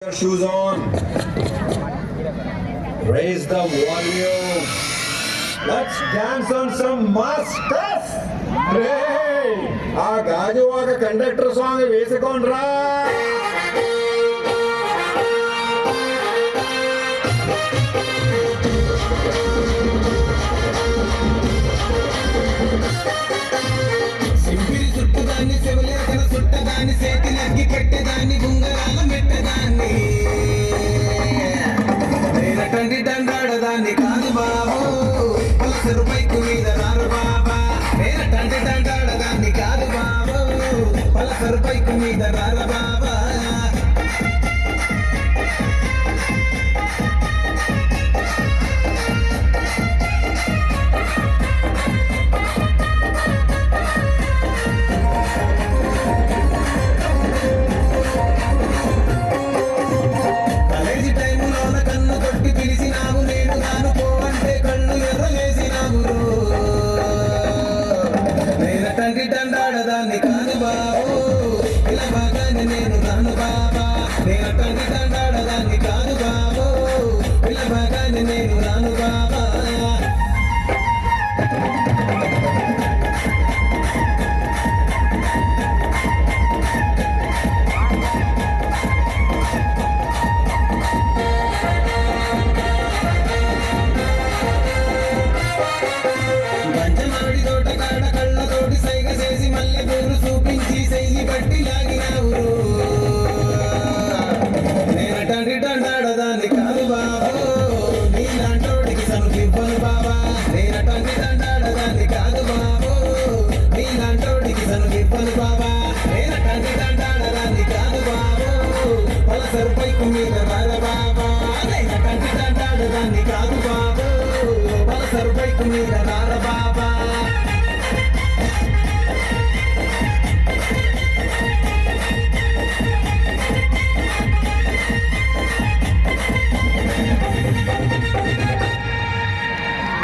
Your shoes on. Raise the volume. Let's dance on some mass stuff. Hey, ఆ Gajuwaka conductor song వేసుకోండ్రా. సింపిరి చుట్టుదాన్ని శివలేఖన చుట్టదాన్ని చేతిలగ్గి పెట్టేదాన్ని గుంగరాల మెట్టదాన్ని నేనటండి దండాడదాన్ని కాదు బాబు Pulsar bike మీద రారు బాబా నేనటండి దండాడదాన్ని కాదు బాబు పలసరు బైకు మీద రారు బాబా దండాడదాన్ని కాదు బాబు ఇలా బాగానే నేను రాను బాబా నేను తండ్రి దండాడదాన్ని కాదు బాబు ఇలా బాగానే నేను రాను బాబా పంచమాడి తోట కాడ కళ్ళతోటి సైగ చేసి మల్లె పూలు చూపించి చెయ్యి బట్టి లాగినావురు నేనటండి దండాడదాన్ని కాదు బాబు నీలాంటోడికి సనుకివ్వను బాబా నేనటండి దండాడదాన్ని కాదు బాబు నీలాంటోడికి సనుకివ్వను బాబా నేనటండి దండాడదాన్ని కాదు బాబు పలసరు బైకు మీద రార బాబా నేనటండి దండాడదాన్ని కాదు బాబు పలసరు బైకు మీద రార బాబా